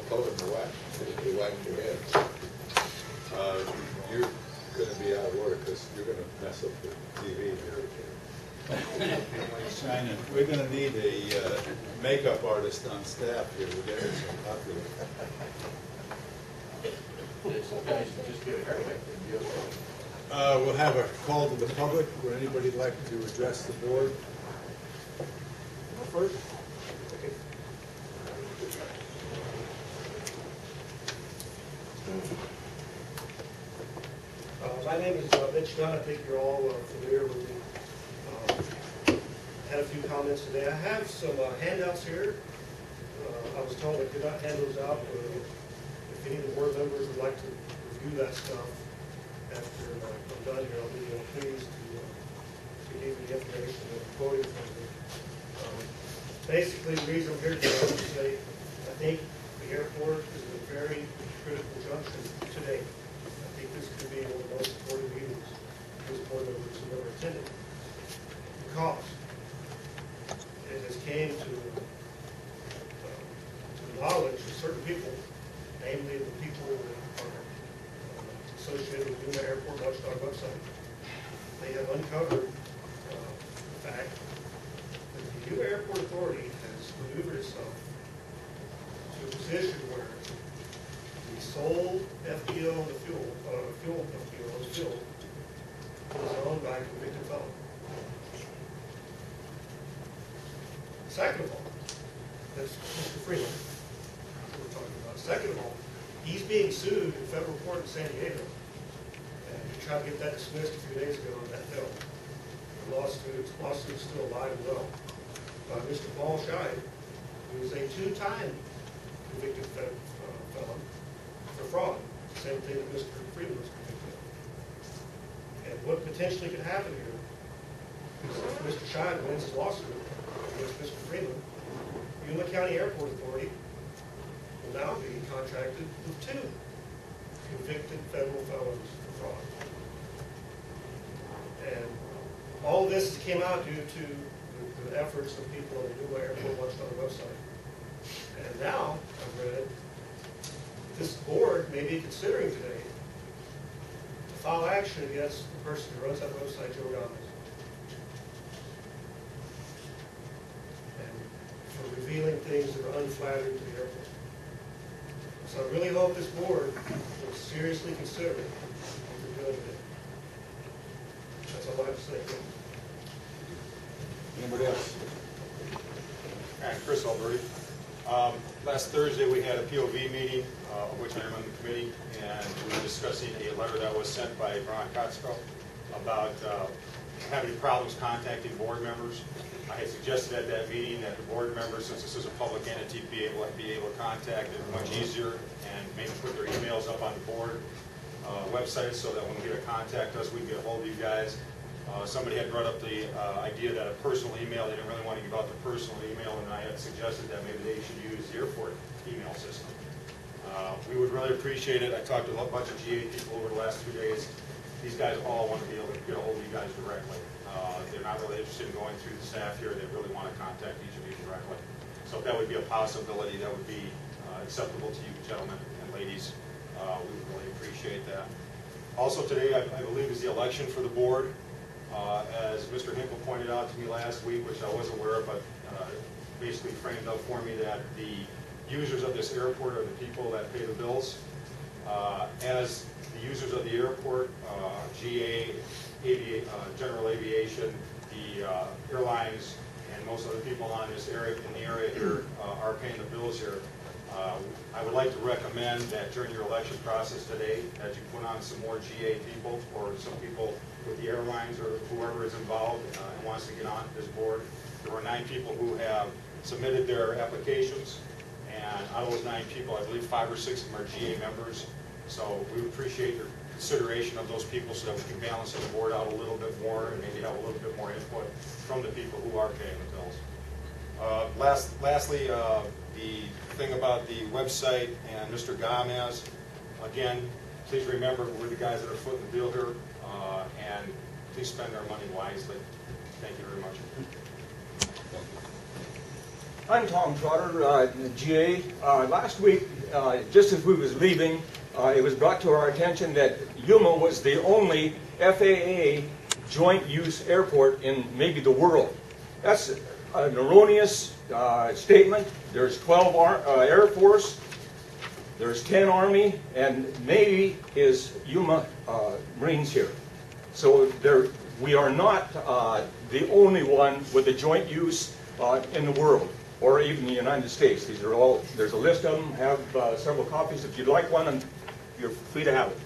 told him to whack. He whacked your head. You're going to be out of order because you're going to mess up the TV here. China, we're going to need a makeup artist on staff here. We're getting so popular. Some guys should just get a haircut. We'll have a call to the public. Would anybody like to address the board? First? Okay. My name is Mitch Dunn. I think you're all familiar with me. Had a few comments today. I have some handouts here. I was told I could not hand those out. If any of the board members would like to review that stuff after I'm done here, I'll be pleased to give you the information that I'm quoting from me. Basically, the reason I'm here today is to say I think the airport is at a very critical junction today. I think this could be one of the most important meetings this board members have ever attended. Because it has came to the knowledge of certain people, namely the people that are associated with the Yuma Airport Watchdog website. They have uncovered the fact that the Yuma Airport Authority has maneuvered itself to a position where the sole FBO in the fuel FBO in the field is owned by a convicted felon. Second of all, that's Mr. Freeman we're talking about. Second of all, he's being sued in federal court in San Diego. And he tried to get that dismissed a few days ago on that bill. The lawsuit is still alive and well. By Mr. Paul Scheid, who is a two-time convicted felon for fraud. Same thing that Mr. Freeman was convicted of. And what potentially could happen here is if Mr. Scheid wins his lawsuit against Mr. Freeman, Yuma County Airport Authority will now be contracted with two convicted federal felons for fraud. And all of this came out due to the efforts of people on the Yuma Airport Watchdog website. And now, I've read, this board may be considering today to file action against the person who runs that website, Joe Gomez. For revealing things that are unflattering to the airport. So I really hope this board will seriously consider what they're doing today. That's all I have to say. Anybody else? Hi, Chris Alberti. Last Thursday we had a POV meeting, which I am on the committee, and we were discussing a letter that was sent by Brian Kotsko about having problems contacting board members. I had suggested at that meeting that the board members, since this is a public entity, be able to contact it much easier and maybe put their emails up on the board website so that when we get to contact us, we can get a hold of you guys. Somebody had brought up the idea that a personal email, they didn't really want to give out the personal email, and I had suggested that maybe they should use the airport email system. We would really appreciate it. I talked to a bunch of GA people over the last 2 days. These guys all want to be able to get a hold of you guys directly. They're not really interested in going through the staff here. They really want to contact each of you directly. So if that would be a possibility, that would be acceptable to you gentlemen and ladies. We would really appreciate that. Also today, I believe, is the election for the board. As Mr. Hinkle pointed out to me last week, which I wasn't aware of, but basically framed up for me that the users of this airport are the people that pay the bills. As the users of the airport, GA, General Aviation, the airlines, and most other people on this area, in the area here, are paying the bills here. I would like to recommend that during your election process today, that you put on some more GA people, or some people with the airlines, or whoever is involved and wants to get on this board. There were 9 people who have submitted their applications, and out of those 9 people, I believe 5 or 6 of them are GA members. So we would appreciate your consideration of those people so that we can balance the board out a little bit more and maybe have a little bit more input from the people who are paying the bills. Lastly, the thing about the website and Mr. Gomez, again, please remember we're the guys that are footing the bill here, and please spend our money wisely. Thank you very much. I'm Tom Trotter, GA. Last week, just as we was leaving, it was brought to our attention that Yuma was the only FAA joint use airport in maybe the world. That's an erroneous statement. There's 12 Air Force, there's 10 Army, and Navy is Yuma Marines here. So we are not the only one with a joint use in the world, or even the United States. These are all, there's a list of them, have several copies if you'd like one, and you're free to have it.